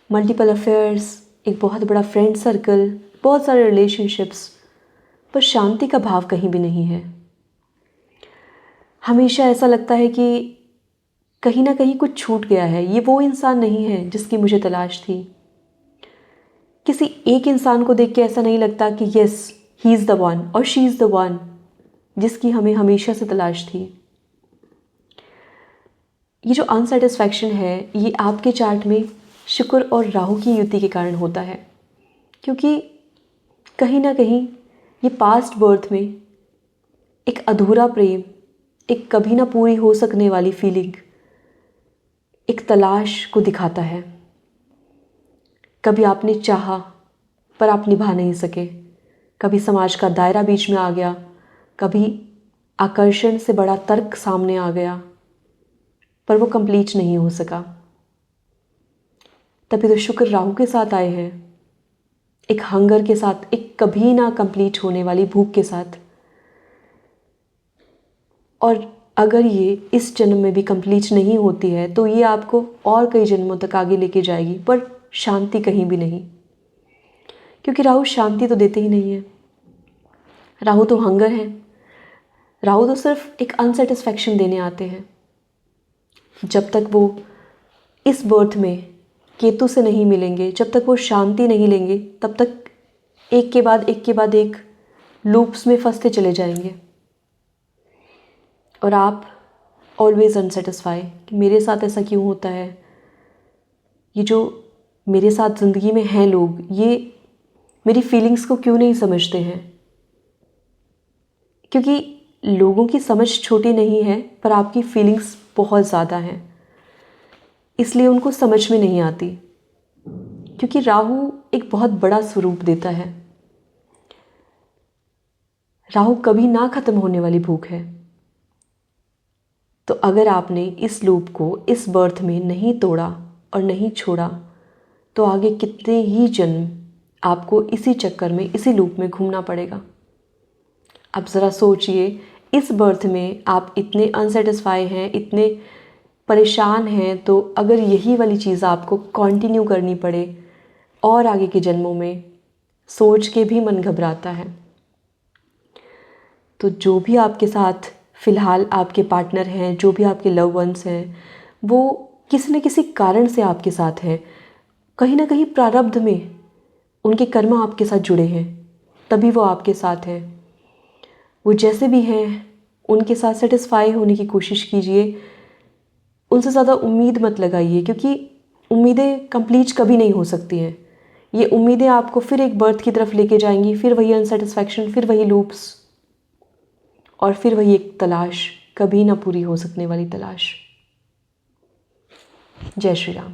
Multiple affairs, एक बहुत बड़ा फ्रेंड सर्कल, बहुत सारे रिलेशनशिप्स, पर शांति का भाव कहीं भी नहीं है। हमेशा ऐसा लगता है कि कहीं ना कहीं कुछ छूट गया है, ये वो इंसान नहीं है जिसकी मुझे तलाश थी। किसी एक इंसान को देख के ऐसा नहीं लगता कि yes he is the one और शी इज़ द वन जिसकी हमें हमेशा से तलाश थी। ये जो अनसेटिस्फैक्शन है ये आपके चार्ट में शुक्र और राहु की युति के कारण होता है, क्योंकि कहीं ना कहीं ये पास्ट बर्थ में एक अधूरा प्रेम, एक कभी ना पूरी हो सकने वाली फीलिंग, एक तलाश को दिखाता है। कभी आपने चाहा पर आप निभा नहीं सके, कभी समाज का दायरा बीच में आ गया, कभी आकर्षण से बड़ा तर्क सामने आ गया, पर वो कंप्लीट नहीं हो सका। तभी तो शुक्र राहु के साथ आए हैं, एक हंगर के साथ, एक कभी ना कंप्लीट होने वाली भूख के साथ। और अगर ये इस जन्म में भी कंप्लीट नहीं होती है तो ये आपको और कई जन्मों तक आगे लेके जाएगी, पर शांति कहीं भी नहीं, क्योंकि राहु शांति तो देते ही नहीं है। राहु तो हंगर है, राहु तो सिर्फ एक अनसेटिस्फैक्शन देने आते हैं। जब तक वो इस बर्थ में केतु से नहीं मिलेंगे, जब तक वो शांति नहीं लेंगे, तब तक एक के बाद एक के बाद एक लूप्स में फंसते चले जाएंगे। और आप ऑलवेज अनसेटिस्फाई कि मेरे साथ ऐसा क्यों होता है, ये जो मेरे साथ ज़िंदगी में हैं लोग, ये मेरी फीलिंग्स को क्यों नहीं समझते हैं। क्योंकि लोगों की समझ छोटी नहीं है, पर आपकी फीलिंग्स बहुत ज़्यादा हैं, इसलिए उनको समझ में नहीं आती। क्योंकि राहु एक बहुत बड़ा स्वरूप देता है। राहु कभी ना ख़त्म होने वाली भूख है। तो अगर आपने इस लूप को इस बर्थ में नहीं तोड़ा और नहीं छोड़ा, तो आगे कितने ही जन्म आपको इसी चक्कर में, इसी लूप में घूमना पड़ेगा। अब ज़रा सोचिए, इस बर्थ में आप इतने अनसेटिस्फाई हैं, इतने परेशान हैं, तो अगर यही वाली चीज़ आपको कंटिन्यू करनी पड़े और आगे के जन्मों में, सोच के भी मन घबराता है। तो जो भी आपके साथ फ़िलहाल आपके पार्टनर हैं, जो भी आपके लव वंस हैं, वो किसी न किसी कारण से आपके साथ हैं। कहीं ना कहीं प्रारब्ध में उनके कर्म आपके साथ जुड़े हैं, तभी वो आपके साथ हैं। वो जैसे भी हैं उनके साथ सेटिस्फाई होने की कोशिश कीजिए, उनसे ज़्यादा उम्मीद मत लगाइए, क्योंकि उम्मीदें कंप्लीट कभी नहीं हो सकती हैं। ये उम्मीदें आपको फिर एक बर्थ की तरफ लेके जाएंगी, फिर वही अनसेटिस्फैक्शन, फिर वही लूप्स, और फिर वही एक तलाश, कभी ना पूरी हो सकने वाली तलाश। जय श्री राम।